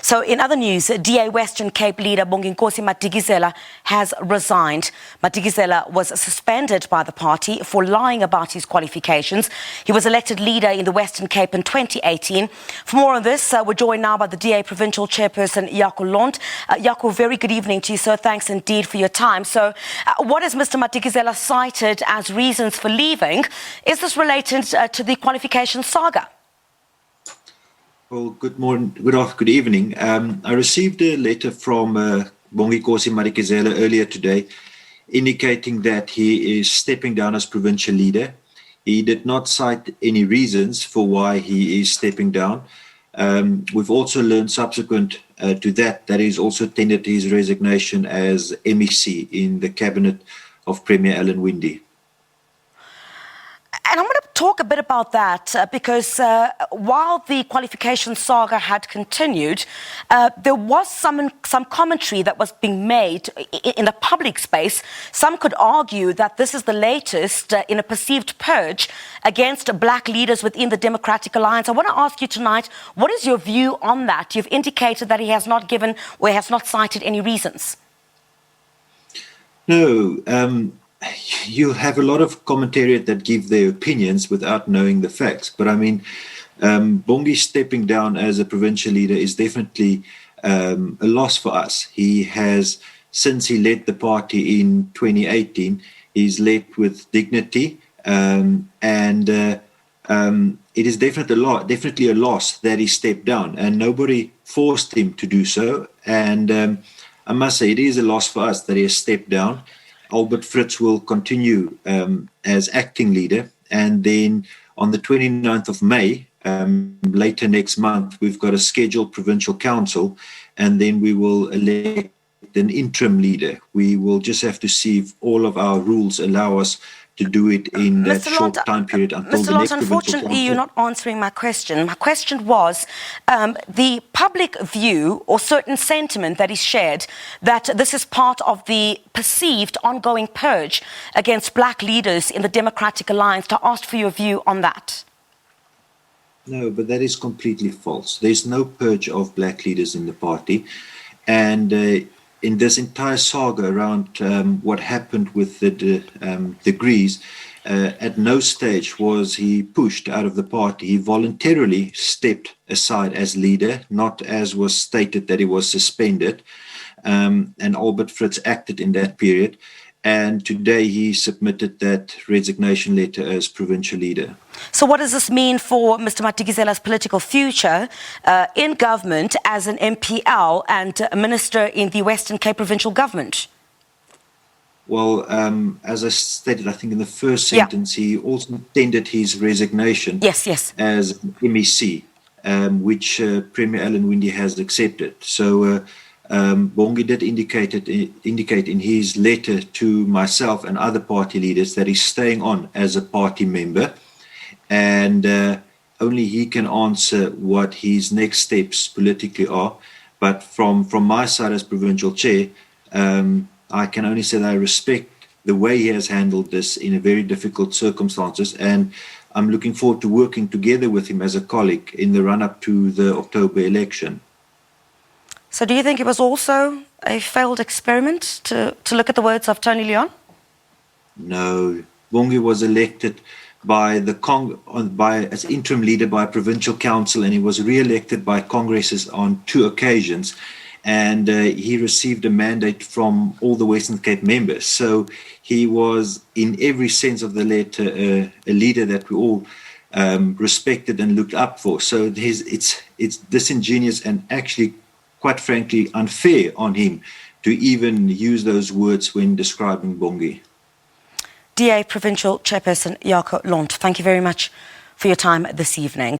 So in other news, DA Western Cape leader Bonginkosi Madikizela has resigned. Madikizela was suspended by the party for lying about his qualifications. He was elected leader in the Western Cape in 2018. For more on this, we're joined now by the DA Provincial Chairperson Jaco Londt. Jaco, very good evening to you, sir. Thanks indeed for your time. So what has Mr. Madikizela cited as reasons for leaving? Is this related to the qualification saga? Well, good evening. I received a letter from Bonginkosi Madikizela earlier today indicating that he is stepping down as provincial leader. He did not cite any reasons for why he is stepping down. We've also learned subsequent to that he's also tendered his resignation as MEC in the cabinet of Premier Alan Winde. And I'm going to talk a bit about that because while the qualification saga had continued, there was some commentary that was being made in the public space. Some could argue that this is the latest in a perceived purge against black leaders within the Democratic Alliance. I want to ask you tonight, what is your view on that? You've indicated that he has not given or has not cited any reasons. No. You'll have a lot of commentariat that give their opinions without knowing the facts. But I mean, Bongi stepping down as a provincial leader is definitely a loss for us. He has, since he led the party in 2018, he's led with dignity, and it is definitely a loss that he stepped down, and nobody forced him to do so. And I must say, it is a loss for us that he has stepped down. Albert Fritz will continue as acting leader, and then on the 29th of May, later next month, we've got a scheduled provincial council, and then we will elect an interim leader. We will just have to see if all of our rules allow us to do it in that short time period until Mr. the Londt, next provincial unfortunately, council. you're not answering my question. My question was the public view or certain sentiment that is shared that this is part of the perceived ongoing purge against black leaders in the Democratic Alliance. To ask for your view on that. No, but that is completely false. There's no purge of black leaders in the party. And in this entire saga around what happened with the degrees, at no stage was he pushed out of the party. He voluntarily stepped aside as leader, not as was stated that he was suspended. And Albert Fritz acted in that period. And today he submitted that resignation letter as provincial leader. So what does this mean for Mr. Madikizela's political future in government as an MPL and a minister in the Western Cape provincial government? Well, as I stated, I think in the first sentence, he also tendered his resignation as MEC, which Premier Alan Winde has accepted. So Bongi did indicate in his letter to myself and other party leaders that he's staying on as a party member, and only he can answer what his next steps politically are. But from my side as provincial chair, I can only say that I respect the way he has handled this in a very difficult circumstances, and I'm looking forward to working together with him as a colleague in the run-up to the October election. So do you think it was also a failed experiment, to look at the words of Tony Leon? No. Bongi was elected by as interim leader by provincial council, and he was re-elected by congresses on 2 occasions. And he received a mandate from all the Western Cape members. So he was, in every sense of the letter, a leader that we all respected and looked up for. So it's disingenuous and actually, quite frankly, unfair on him to even use those words when describing Bongi. DA Provincial Chairperson Jaco Londt, thank you very much for your time this evening.